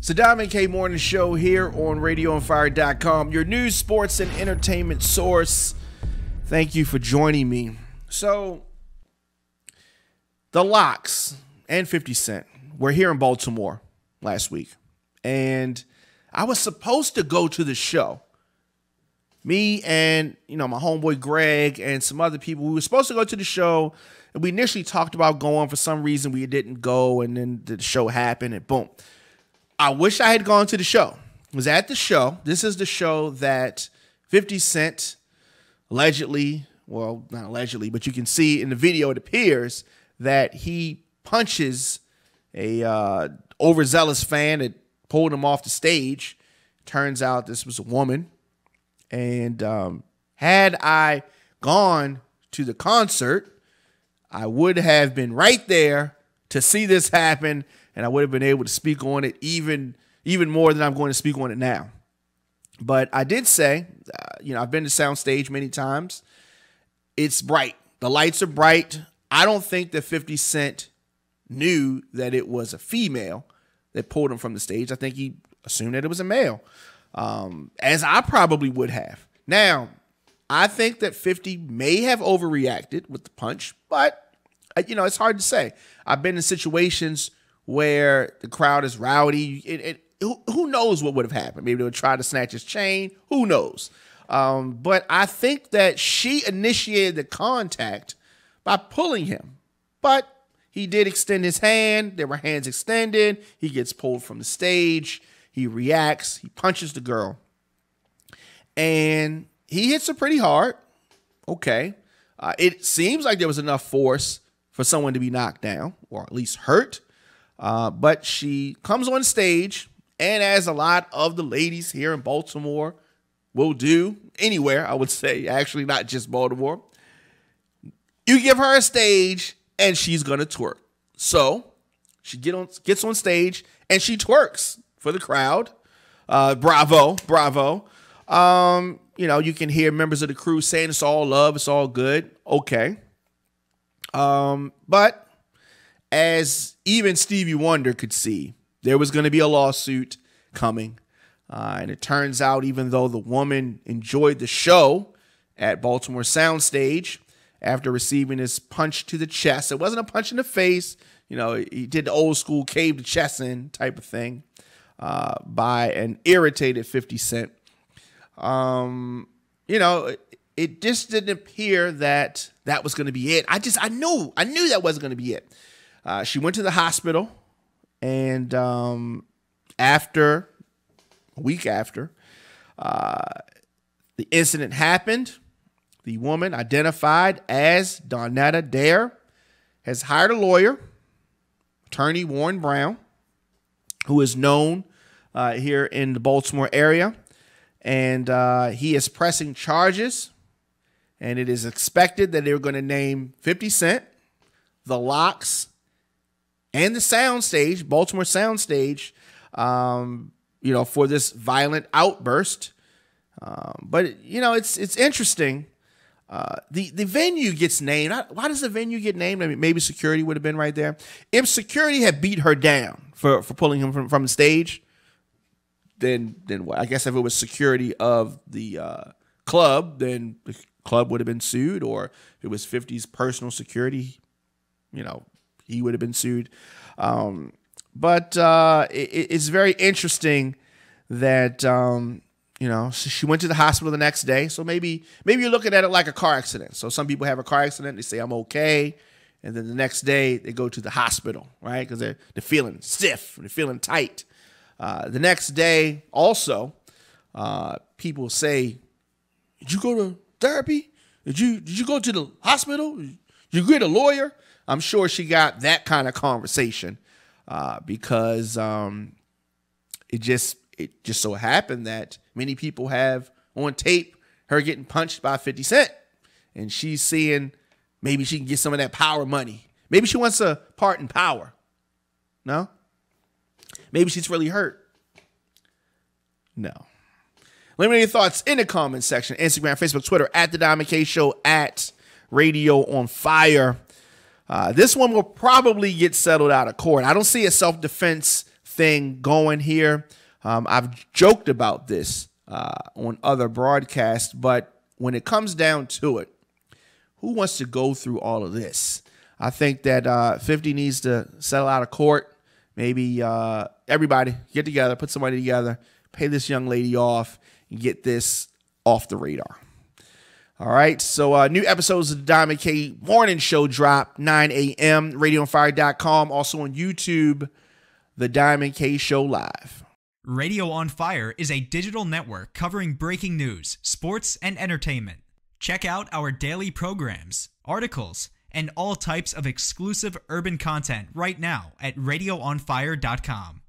It's the Diamond K Morning Show here on RadioOnFire.com, your news, sports, and entertainment source. Thank you for joining me. So, the Lox and 50 Cent were here in Baltimore last week, and I was supposed to go to the show. Me and, my homeboy Greg and some other people, we were supposed to go to the show, and we initially talked about going. For some reason, we didn't go, and then the show happened, and boom. I wish I had gone to the show. I was at the show. This is the show that 50 Cent allegedly, well, not allegedly, but you can see in the video, it appears that he punches a overzealous fan that pulled him off the stage. Turns out this was a woman. And had I gone to the concert, I would have been right there to see this happen, and I would have been able to speak on it even more than I'm going to speak on it now. But I did say, I've been to Soundstage many times. It's bright. The lights are bright. I don't think that 50 Cent knew that it was a female that pulled him from the stage. I think he assumed that it was a male, as I probably would have. Now, I think that 50 may have overreacted with the punch, but, it's hard to say. I've been in situations where the crowd is rowdy. Who knows what would have happened? Maybe they would try to snatch his chain. Who knows? But I think that she initiated the contact by pulling him. But he did extend his hand. There were hands extended. He gets pulled from the stage. He reacts. He punches the girl. And he hits her pretty hard. Okay. It seems like there was enough force for someone to be knocked down, or at least hurt. But she comes on stage, and as a lot of the ladies here in Baltimore will do, anywhere, I would say, actually not just Baltimore, you give her a stage, and she's going to twerk. So she gets on stage, and she twerks for the crowd. Bravo. You can hear members of the crew saying it's all love, it's all good. Okay. But as even Stevie Wonder could see, there was going to be a lawsuit coming. And it turns out, even though the woman enjoyed the show at Baltimore Soundstage after receiving his punch to the chest, it wasn't a punch in the face. He did the old school cave the chest in type of thing by an irritated 50 Cent. It just didn't appear that was going to be it. I knew that wasn't going to be it. She went to the hospital, and a week after the incident happened, the woman, identified as Donnetta Derr, has hired a lawyer, attorney Warren Brown, who is known here in the Baltimore area, and he is pressing charges, and it is expected that they're going to name 50 Cent, the Lox, and the Soundstage, Baltimore Soundstage, for this violent outburst. But it's interesting. The venue gets named. Why does the venue get named? I mean, maybe security would have been right there. If security had beat her down for pulling him from the stage, then what? I guess if it was security of the club, then the club would have been sued. Or if it was 50's personal security, he would have been sued. But it's very interesting that, she went to the hospital the next day. So maybe you're looking at it like a car accident. So some people have a car accident. They say, I'm okay. And then the next day they go to the hospital, right? Because they're feeling stiff. They're feeling tight. The next day also, people say, did you go to therapy? Did you go to the hospital? Did you get a lawyer? I'm sure she got that kind of conversation because it just so happened that many people have on tape her getting punched by 50 Cent. And she's seeing maybe she can get some of that power money. Maybe she wants a part in power. No? Maybe she's really hurt. No. Let me know your thoughts in the comments section. Instagram, Facebook, Twitter, at The Diamond K Show, at Radio on Fire. This one will probably get settled out of court. I don't see a self-defense thing going here. I've joked about this on other broadcasts, but when it comes down to it, who wants to go through all of this? I think that 50 needs to settle out of court. Maybe everybody get together, put somebody together, pay this young lady off, and get this off the radar. All right, so new episodes of the Diamond K Morning Show drop 9 a.m. RadioOnFire.com. Also on YouTube, The Diamond K Show Live. Radio on Fire is a digital network covering breaking news, sports, and entertainment. Check out our daily programs, articles, and all types of exclusive urban content right now at RadioOnFire.com.